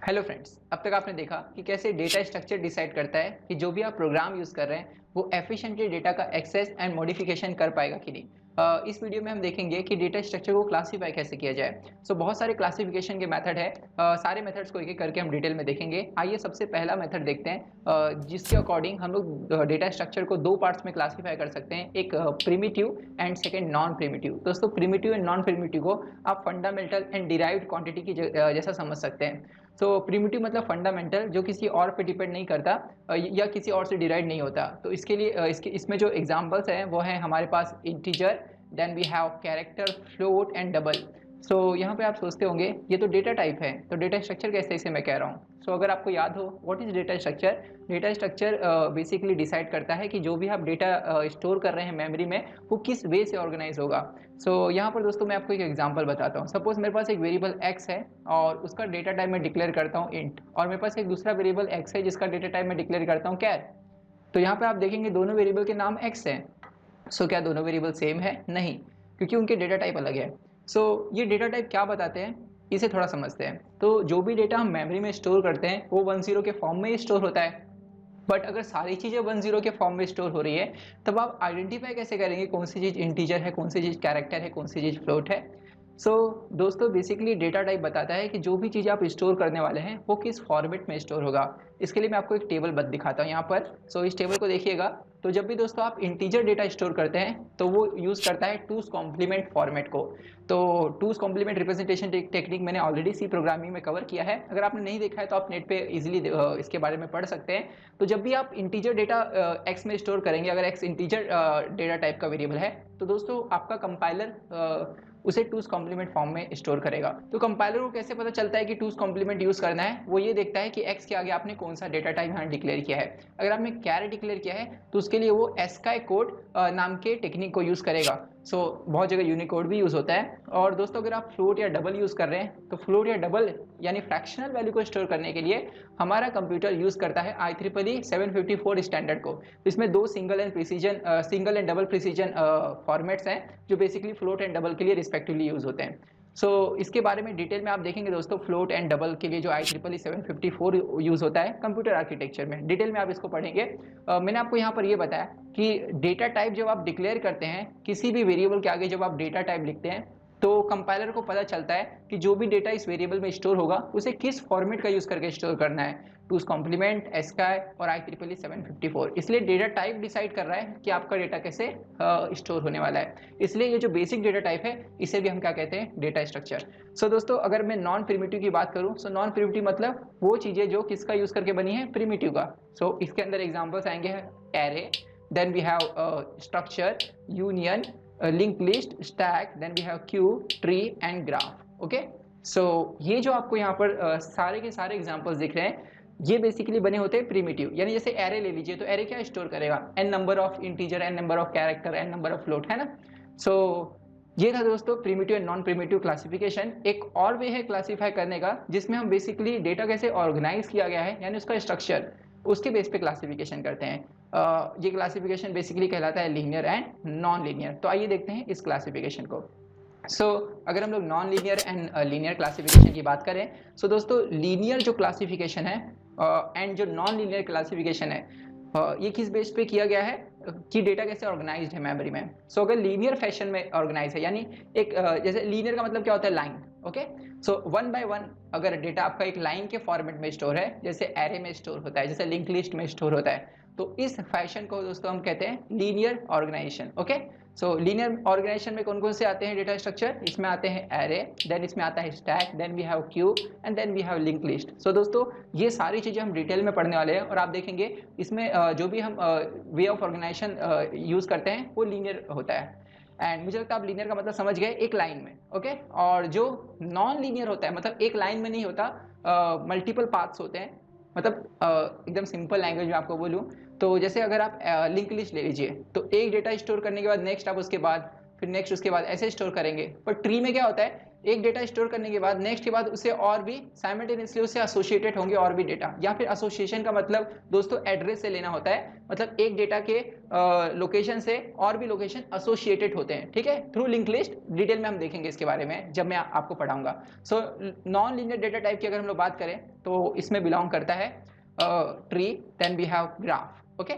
Hello friends, अब तक आपने देखा कि कैसे डेटा स्ट्रक्चर डिसाइड करता है कि जो भी आप प्रोग्राम यूज़ कर रहे हैं वो एफिशिएंटली डेटा का एक्सेस एंड मॉडिफिकेशन कर पाएगा कि नहीं। इस वीडियो में हम देखेंगे कि डेटा स्ट्रक्चर को क्लासीफाई कैसे किया जाए। बहुत सारे क्लासिफिकेशन के मेथड है। सारे मेथड्स को एक एक करके हम डिटेल में देखेंगे। आइए सबसे पहला मेथड देखते हैं, जिसके अकॉर्डिंग हम लोग डेटा स्ट्रक्चर को दो पार्ट्स में क्लासीफाई कर सकते हैं, एक primitive and second non primitive. दोस्तों, प्रिमिटिव एंड नॉन प्रिमिटिव को आप फंडामेंटल एंड डिराइव्ड क्वांटिटी की जैसा समझ सकते हैं। प्रिमिटिव मतलब फंडामेंटल, जो किसी और पे डिपेंड नहीं करता या किसी और से डिराइव नहीं होता। तो इसके लिए इसमें जो एग्जांपल्स हैं वो हैं हमारे पास integer, then we have character, float and double. यहाँ पे आप सोचते होंगे ये तो डेटा टाइप है, तो डेटा स्ट्रक्चर कैसे इसे मैं कह रहा हूँ। अगर आपको याद हो what is data structure, data structure basically decide करता है कि जो भी आप डेटा स्टोर कर रहे हैं मेमोरी में वो किस वे से ऑर्गेनाइज होगा। यहाँ पर दोस्तों मैं आपको एक एग्जांपल बताता हूँ। सपोज मेरे पास एक वेरिएबल x है और उसका डेटा टाइप मैं डिक्लेयर करता हूँ int, और मेरे पास एक दूसरा वेरिएबल x है जिसका डेटा टाइप मैं डिक्लेयर करता हूँ char। तो यहाँ पे आप देखेंगे दोनों वेरिएबल के नाम x हैं। क्या दोनों वेरिएबल सेम है? नहीं, क्योंकि उनके डेटा टाइप अलग है। ये डेटा टाइप क्या बताते हैं इसे थोड़ा समझते हैं। तो जो भी डेटा हम मेमोरी में स्टोर करते हैं वो 10 के फॉर्म में स्टोर होता है। बट अगर सारी चीज़ें 10 के फॉर्म में स्टोर हो रही है तब आप आइडेंटिफाई कैसे करेंगे कौन सी चीज़ इंटीजर है, कौन सी चीज़ कैरेक्टर है, कौन सी चीज़ फ्लोट है। दोस्तों बेसिकली डेटा टाइप बताता है कि जो भी चीज़ आप स्टोर करने वाले हैं वो किस फॉर्मेट में स्टोर होगा। इसके लिए मैं आपको एक टेबल दिखाता हूँ यहाँ पर। इस टेबल को देखिएगा। तो जब भी दोस्तों आप इंटीजर डेटा स्टोर करते हैं तो वो यूज़ करता है टूज कॉम्प्लीमेंट फॉर्मेट को। टूज कॉम्प्लीमेंट रिप्रेजेंटेशन टेक्निक मैंने ऑलरेडी सी प्रोग्रामिंग में कवर किया है। अगर आपने नहीं देखा है तो आप नेट पे इजीली इसके बारे में पढ़ सकते हैं। तो जब भी आप इंटीजर डेटा एक्स में स्टोर करेंगे, अगर एक्स इंटीजर डेटा टाइप का वेरिएबल है, तो दोस्तों आपका कंपाइलर उसे टूज कॉम्प्लीमेंट फॉर्म में स्टोर करेगा। तो कंपाइलर को कैसे पता चलता है कि टूज कॉम्प्लीमेंट यूज करना है? वो ये देखता है कि एक्स के आगे आपने कौन सा डेटा टाइप यहाँ डिक्लेयर किया है। अगर आपने कैर डिक्लेयर किया है तो उसके लिए वो एस्काई कोड नाम के टेक्निक को यूज करेगा। बहुत जगह यूनिकोड भी यूज होता है। और दोस्तों अगर आप फ्लोट या डबल यूज कर रहे हैं तो फ्लोट या डबल यानी फ्रैक्शनल वैल्यू को स्टोर करने के लिए हमारा कंप्यूटर यूज करता है IEEE 754 स्टैंडर्ड को। इसमें दो single and double precision formats हैं जो बेसिकली फ्लोट एंड डबल के लिए रिस्पेक्टिवली यूज होते हैं। इसके बारे में डिटेल में आप देखेंगे दोस्तों। फ्लोट एंड डबल के लिए जो IEEE 754 यूज होता है कंप्यूटर आर्किटेक्चर में, डिटेल में आप इसको पढ़ेंगे। मैंने आपको यहाँ पर ये बताया कि डेटा टाइप जब आप डिक्लेयर करते हैं किसी भी वेरिएबल के आगे, जब आप डेटा टाइप लिखते हैं तो कंपाइलर को पता चलता है कि जो भी डेटा इस वेरिएबल में स्टोर होगा उसे किस फॉर्मेट का यूज करके स्टोर करना है, टूज कॉम्प्लीमेंट, एस्काई और IEEE 754। इसलिए डेटा टाइप डिसाइड कर रहा है कि आपका डेटा कैसे स्टोर होने वाला है। इसलिए ये जो बेसिक डेटा टाइप है इसे भी हम क्या कहते हैं? Data structure. दोस्तों अगर मैं नॉन प्रिमिटिव की बात करूं, नॉन प्रिमिटिव मतलब वो चीजें जो किसका यूज करके बनी है? प्रिमिटिव का। इसके अंदर एग्जाम्पल्स आएंगे array, then we have structure, union, link list, stack, then we have queue, tree and graph. Okay, ये जो आपको यहाँ पर सारे के सारे एग्जांपल्स दिख रहे हैं ये बेसिकली बने होते हैं प्रिमिटिव। यानी जैसे एरे ले लीजिए तो एरे क्या स्टोर करेगा? n number of integer, n number of character, n number of float, है ना। ये था दोस्तों primitive and non primitive classification. एक और वे है क्लासीफाई करने का जिसमें हम बेसिकली डेटा कैसे ऑर्गेनाइज किया गया है यानी उसका स्ट्रक्चर, उसके बेस पे क्लासिफिकेशन करते हैं। ये क्लासिफिकेशन बेसिकली कहलाता है लीनियर एंड नॉन लीनियर। तो आइए देखते हैं इस क्लासिफिकेशन को। अगर हम लोग non linear and linear classification की बात करें, दोस्तों लीनियर जो क्लासिफिकेशन है एंड जो नॉन लीनियर क्लासिफिकेशन है ये किस बेस पे किया गया है कि डेटा कैसे ऑर्गेनाइज्ड है मेमोरी में। अगर लीनियर फैशन में ऑर्गेनाइज है यानी एक जैसे लीनियर का मतलब क्या होता है? Line. Okay, one by one अगर डेटा आपका एक लाइन के फॉर्मेट में स्टोर है, जैसे एरे में स्टोर होता है, जैसे लिंक लिस्ट में स्टोर होता है, तो इस फैशन को दोस्तों हम कहते हैं linear organisation. Okay, linear organisation में कौन कौन से आते हैं डेटा स्ट्रक्चर? इसमें आते हैं एरे, देन इसमें आता है stack, then we have queue and then we have link list. दोस्तों ये सारी चीज़ें हम डिटेल में पढ़ने वाले हैं और आप देखेंगे इसमें जो भी हम वे ऑफ ऑर्गेनाइजेशन यूज़ करते हैं वो लीनियर होता है। एंड मुझे लगता है आप लीनियर का मतलब समझ गए, एक लाइन में। ओके, और जो नॉन लीनियर होता है मतलब एक लाइन में नहीं होता, मल्टीपल पाथ्स होते हैं। मतलब एकदम सिंपल लैंग्वेज में आपको बोलूँ तो जैसे अगर आप लिंक लिस्ट ले लीजिए तो एक डेटा स्टोर करने के बाद नेक्स्ट आप उसके बाद फिर नेक्स्ट उसके बाद ऐसे स्टोर करेंगे। पर ट्री में क्या होता है? एक डेटा स्टोर करने के बाद नेक्स्ट के बाद उसे और भी साइमल्टेनियसली उससे एसोसिएटेड होंगे और भी डेटा, या फिर एसोसिएशन का मतलब दोस्तों एड्रेस से लेना होता है, मतलब एक डेटा के लोकेशन से और भी लोकेशन एसोसिएटेड होते हैं, ठीक है, थ्रू लिंक लिस्ट। डिटेल में हम देखेंगे इसके बारे में जब मैं आपको पढ़ाऊंगा। So non linear data type की अगर हम लोग बात करें तो इसमें बिलोंग करता है tree, then we have graph. Okay,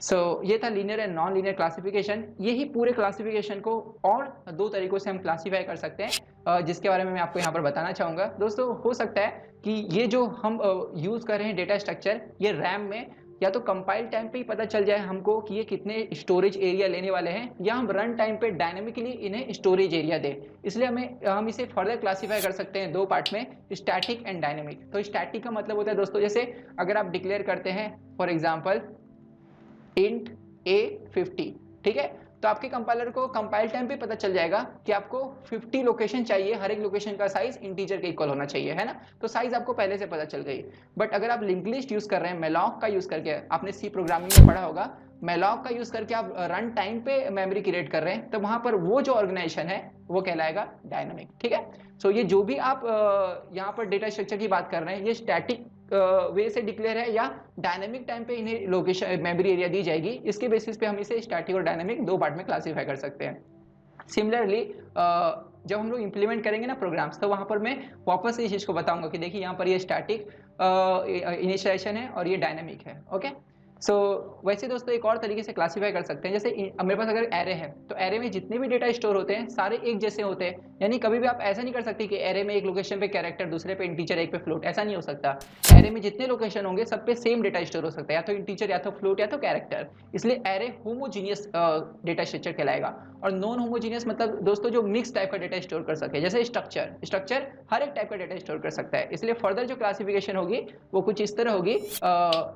so ये था linear and non linear classification. यही पूरे क्लासिफिकेशन को और दो तरीकों से हम क्लासीफाई कर सकते हैं, जिसके बारे में मैं आपको यहाँ पर बताना चाहूँगा। दोस्तों हो सकता है कि ये जो हम यूज़ कर रहे हैं डेटा स्ट्रक्चर, ये रैम में या तो कंपाइल टाइम पे ही पता चल जाए हमको कि ये कितने स्टोरेज एरिया लेने वाले हैं, या हम रन टाइम पे डायनेमिकली इन्हें स्टोरेज एरिया दें। इसलिए हम इसे फर्दर क्लासीफाई कर सकते हैं दो पार्ट में, स्टैटिक एंड डायनेमिक। तो स्टैटिक का मतलब होता है दोस्तों, जैसे अगर आप डिक्लेयर करते हैं फॉर एग्जाम्पल int a50, ठीक है, तो आपके कंपाइलर को कंपाइल टाइम पे पता चल जाएगा कि आपको 50 लोकेशन चाहिए, हर एक लोकेशन का साइज इंटीजर के इक्वल होना चाहिए, है ना, तो साइज आपको पहले से पता चल गई। बट अगर आप लिंक लिस्ट यूज कर रहे हैं, मेलॉक का यूज करके, आपने सी प्रोग्रामिंग में पढ़ा होगा, मेलॉक का यूज करके आप रन टाइम पे मेमोरी क्रिएट कर रहे हैं, तो वहां पर वो जो ऑर्गेनाइजेशन है वो कहलाएगा डायनामिक, ठीक है। सो ये जो भी आप यहाँ पर डेटा स्ट्रक्चर की बात कर रहे हैं, ये स्टैटिक वे से डिक्लेयर है या डायनेमिक टाइम पे इन्हें लोकेशन मेमोरी एरिया दी जाएगी, इसके बेसिस पे हम इसे स्टैटिक और डायनेमिक दो पार्ट में क्लासीफाई कर सकते हैं। सिमिलरली जब हम लोग इंप्लीमेंट करेंगे ना प्रोग्राम्स, तो वहां पर मैं वापस इस चीज को बताऊंगा कि देखिए यहाँ पर ये स्टैटिक इनिशिएशन है और ये डायनेमिक है। ओके, सो वैसे दोस्तों एक और तरीके से क्लासीफाई कर सकते हैं, जैसे मेरे पास अगर एरे है तो एरे में जितने भी डेटा स्टोर होते हैं सारे एक जैसे होते हैं, यानी कभी भी आप ऐसा नहीं कर सकते कि एरे में एक लोकेशन पे कैरेक्टर, दूसरे पे इंटीजर, एक पे फ्लोट, ऐसा नहीं हो सकता। एरे में जितने लोकेशन होंगे सब पे सेम डेटा स्टोर हो सकता है, या तो इंटीजर या तो फ्लोट या तो कैरेक्टर, इसलिए एरे होमोजीनियस डेटा स्ट्रक्चर कहलाएगा। और नॉन होमोजीनियस मतलब दोस्तों जो मिक्स टाइप का डेटा स्टोर कर सके, जैसे स्ट्रक्चर हर एक टाइप का डेटा स्टोर कर सकता है, इसलिए फर्दर जो क्लासिफिकेशन होगी वो कुछ इस तरह होगी,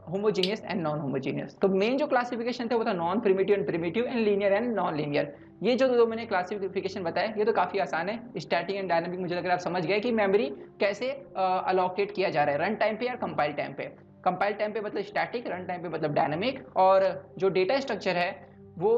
होमोजीनियस एंड नॉन होमोजीनियस। तो मेन जो क्लासिफिकेशन था वो था non primitive and primitive and linear and non linear. ये जो दो मैंने क्लासिफिकेशन बताया ये तो काफी आसान है, स्टैटिक एंड डायनामिक मुझे लग रहा है आप समझ गए कि मेमोरी कैसे अलोकेट किया जा रहा है, रन टाइम पे या कंपाइल टाइम पे। कंपाइल टाइम पे मतलब स्टैटिक, रन टाइम पे मतलब डायनामिक। और जो डेटा स्ट्रक्चर है वो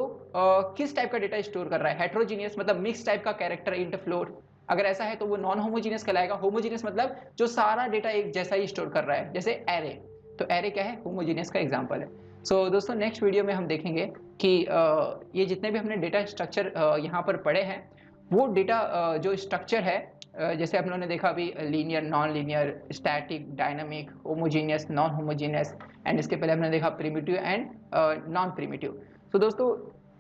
किस टाइप का डेटा स्टोर कर रहा है, हेट्रोजीनियस मतलब मिक्स टाइप का, कैरेक्टर, इंट, फ्लोट, अगर ऐसा है तो वो नॉन होमोजीनियस कहलाएगा। होमोजीनियस मतलब जो सारा डेटा एक जैसा ही स्टोर कर रहा है, जैसे एरे, तो एरे क्या है, होमोजीनियस का एग्जांपल है। सो दोस्तों नेक्स्ट वीडियो में हम देखेंगे कि ये जितने भी हमने डेटा स्ट्रक्चर यहाँ पर पढ़े हैं, वो डेटा जो स्ट्रक्चर है, जैसे आप लोगों ने देखा अभी linear, non linear, static, dynamic, homogeneous, non homogeneous, and इसके पहले हमने देखा प्रिमिटिव एंड नॉन प्रिमिटिव। तो दोस्तों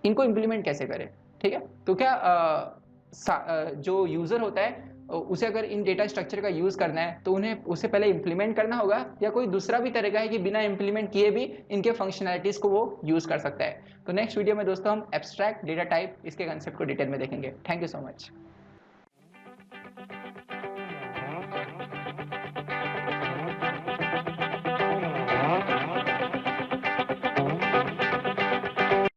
इनको इम्प्लीमेंट कैसे करें, ठीक है, तो क्या जो यूजर होता है उसे अगर इन डेटा स्ट्रक्चर का यूज करना है तो उन्हें उसे पहले इंप्लीमेंट करना होगा, या कोई दूसरा भी तरीका है कि बिना इंप्लीमेंट किए भी इनके फंक्शनैलिटीज को वो यूज कर सकता है। तो नेक्स्ट वीडियो में दोस्तों हम एब्स्ट्रैक्ट डेटा टाइप, इसके कंसेप्ट को डिटेल में देखेंगे। Thank you so much.